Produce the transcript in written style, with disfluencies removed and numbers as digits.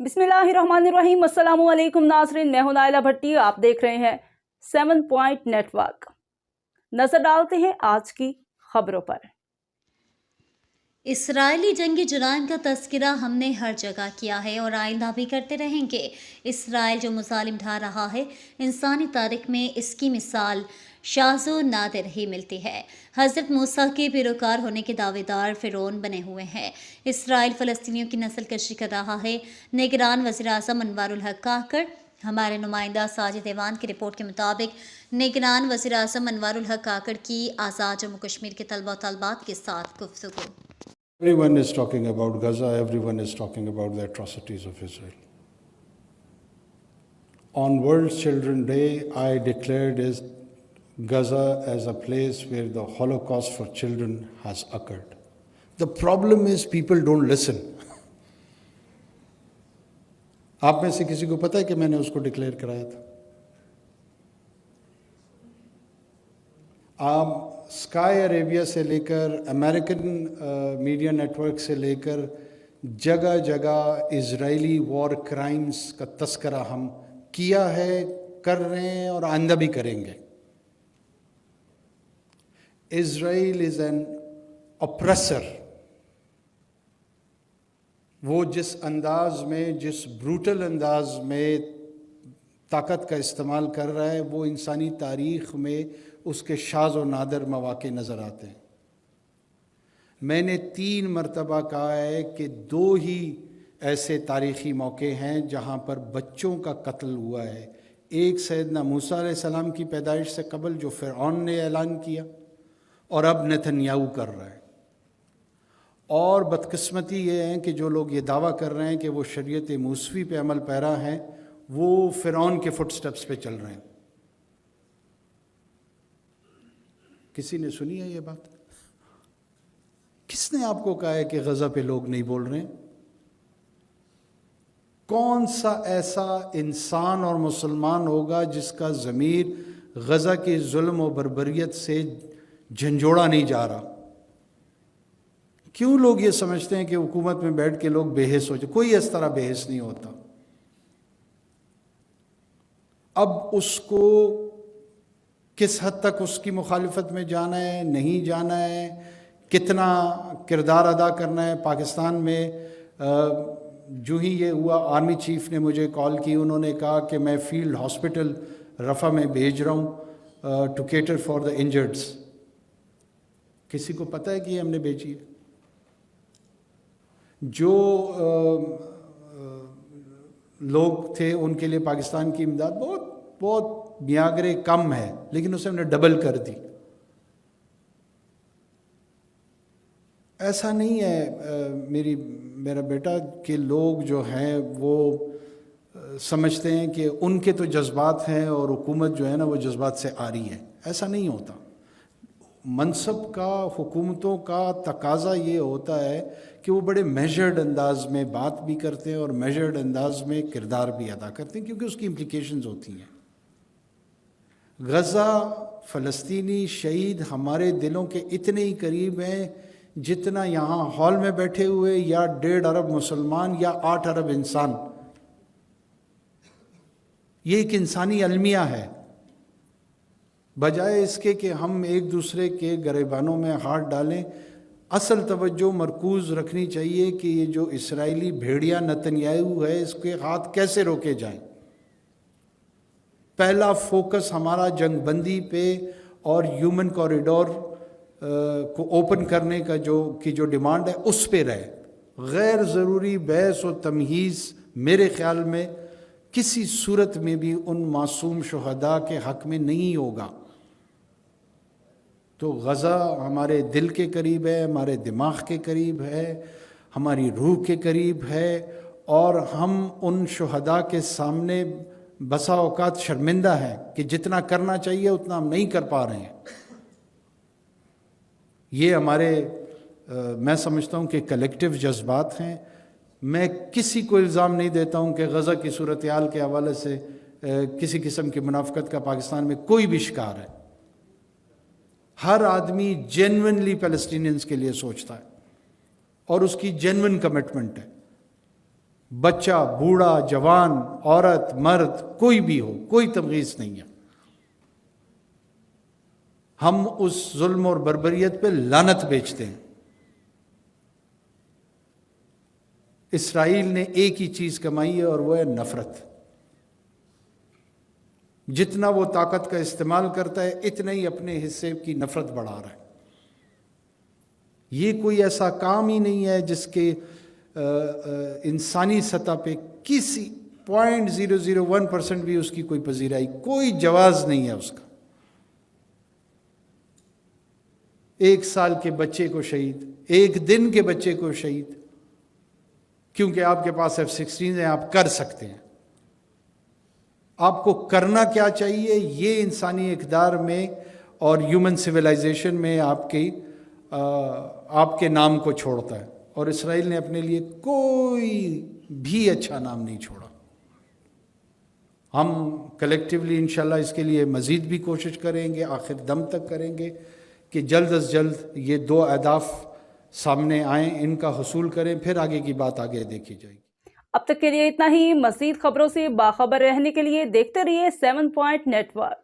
बिस्मिल्लाहिर्रहमानिर्रहीम। अस्सलामु अलैकुम नाज़रीन, मैं हूं नाइला भट्टी। आप देख रहे हैं 7 पॉइंट नेटवर्क। नजर डालते हैं आज की खबरों पर। इसराइली जंगी जुराइम का तस्करा हमने हर जगह किया है और आइंदा भी करते रहेंगे। इसराइल जो मुजालिम ढा रहा है, इंसानी तारीख में इसकी मिसाल शाज़ो नादिर ही मिलती है। हज़रत मूसा के पैरोकार होने के दावेदार फ़िरौन बने हुए हैं। इसराइल फ़लस्तीनियों की नस्ल कशी कर रहा है। निगरान वज़ीर आज़म अनवारुल हक काकड़। हमारे नुमाइंदा साजिद ऐवान की रिपोर्ट के मुताबिक निगरान वज़ीर आज़म अनवारुल हक काकड़ की आज़ाद जम्मू कश्मीर के तलबा तलबात के साथ गुफ्तगू। Everyone is talking about Gaza, everyone is talking about the atrocities of Israel. On World Children's Day, I declared Gaza as a place where the Holocaust for children has occurred. The problem is people don't listen. आप में से किसी को पता है कि मैंने उसको डिक्लेयर कराया था? आप स्काई अरेबिया से लेकर अमेरिकन मीडिया नेटवर्क से लेकर जगह जगह इजरायली वॉर क्राइम्स का तस्करा हम किया है, कर रहे हैं और आइंदा भी करेंगे। Israel is an oppressor. वो जिस अंदाज में, जिस ब्रूटल अंदाज में ताकत का इस्तेमाल कर रहा है, वो इंसानी तारीख़ में उसके शाज़ व नादर मौक़े नज़र आते हैं। मैंने 3 मरतबा कहा है कि 2 ही ऐसे तारीख़ी मौक़े हैं जहाँ पर बच्चों का कत्ल हुआ है। एक सैयदना मूसा अलैहिस्सलाम की पैदाइश से कबल जो फ़िरऔन ने ऐलान किया, और अब नेतन्याहू कर रहा है। और बदकिस्मती ये है कि जो लोग ये दावा कर रहे हैं कि वो शरीयत मूसवी पे अमल पैरा हैं, वो फ़िरऔन के फुटस्टेप्स पे चल रहे हैं। किसी ने सुनी है ये बात? किसने आपको कहा है कि गज़ा पे लोग नहीं बोल रहे हैं? कौन सा ऐसा इंसान और मुसलमान होगा जिसका ज़मीर गज़ा की जुल्म और बर्बरियत से झंझोड़ा नहीं जा रहा? क्यों लोग ये समझते हैं कि हुकूमत में बैठ के लोग बेहिस हो जाए? कोई इस तरह बेहिस नहीं होता। अब उसको किस हद तक उसकी मुखालिफत में जाना है, नहीं जाना है, कितना किरदार अदा करना है। पाकिस्तान में जो ही ये हुआ, आर्मी चीफ ने मुझे कॉल की, उन्होंने कहा कि मैं फील्ड हॉस्पिटल रफ़ा में भेज रहा हूँ टू केटर फॉर द इंजर्ड्स। किसी को पता है कि ये हमने भेजी है? जो लोग थे उनके लिए पाकिस्तान की इमदाद बहुत बहुत मियागरे कम है, लेकिन उसे हमने डबल कर दी। ऐसा नहीं है मेरा बेटा कि लोग जो हैं वो समझते हैं कि उनके तो जज्बात हैं और हुकूमत जो है ना वो जज्बात से आ रही है। ऐसा नहीं होता। मनसब का, हुकूमतों का तकाज़ा ये होता है कि वो बड़े मेजर्ड अंदाज में बात भी करते हैं और मेजर्ड अंदाज में किरदार भी अदा करते हैं, क्योंकि उसकी इम्प्लिकेशंस होती हैं। गज़ा, फ़लस्तीनी शहीद हमारे दिलों के इतने ही करीब हैं जितना यहाँ हॉल में बैठे हुए या 1.5 अरब मुसलमान या 8 अरब इंसान। ये एक इंसानी अलमिया है। बजाय इसके कि हम एक दूसरे के गरेबानों में हाथ डालें, असल तवज्जो मरकूज़ रखनी चाहिए कि ये जो इसराइली भेड़िया नेतन्याहू है, इसके हाथ कैसे रोके जाएं। पहला फोकस हमारा जंगबंदी पे और ह्यूमन कॉरिडोर को ओपन करने का जो डिमांड है उस पे रहे। गैर ज़रूरी बहस और तमहीज़ मेरे ख़्याल में किसी सूरत में भी उन मासूम शुहदा के हक़ में नहीं होगा। तो गज़ा हमारे दिल के करीब है, हमारे दिमाग के करीब है, हमारी रूह के करीब है, और हम उन शुहदा के सामने बसा औकात शर्मिंदा है कि जितना करना चाहिए उतना हम नहीं कर पा रहे हैं। ये हमारे मैं समझता हूँ कि कलेक्टिव जज्बात हैं। मैं किसी को इल्ज़ाम नहीं देता हूँ कि गज़ा की सूरत हाल के हवाले से किसी किस्म की मुनाफ़िकत का पाकिस्तान में कोई भी शिकार है। हर आदमी जेन्युइनली पैलेस्टीनियंस के लिए सोचता है और उसकी जेन्युइन कमिटमेंट है। बच्चा, बूढ़ा, जवान, औरत, मर्द, कोई भी हो, कोई तमयीज़ नहीं है। हम उस जुल्म और बर्बरियत पे लानत बेचते हैं। इसराइल ने एक ही चीज़ कमाई है और वो है नफ़रत। जितना वो ताकत का इस्तेमाल करता है इतना ही अपने हिस्से की नफ़रत बढ़ा रहा है। ये कोई ऐसा काम ही नहीं है जिसके इंसानी सतह पे किसी 0.001% भी उसकी कोई पजीराई, कोई जवाज़ नहीं है उसका। 1 साल के बच्चे को शहीद, 1 दिन के बच्चे को शहीद, क्योंकि आपके पास F-16 है, आप कर सकते हैं। आपको करना क्या चाहिए, ये इंसानी इक़दार में और ह्यूमन सिविलाइजेशन में आपके नाम को छोड़ता है। और इसराइल ने अपने लिए कोई भी अच्छा नाम नहीं छोड़ा। हम कलेक्टिवली इंशाल्लाह इसके लिए मज़ीद भी कोशिश करेंगे, आखिर दम तक करेंगे कि जल्द अज जल्द ये 2 अहदाफ सामने आएँ, इनका हुसूल करें, फिर आगे की बात आगे देखी जाएगी। अब तक के लिए इतना ही। मज़ीद खबरों से बाखबर रहने के लिए देखते रहिए 7 पॉइंट नेटवर्क।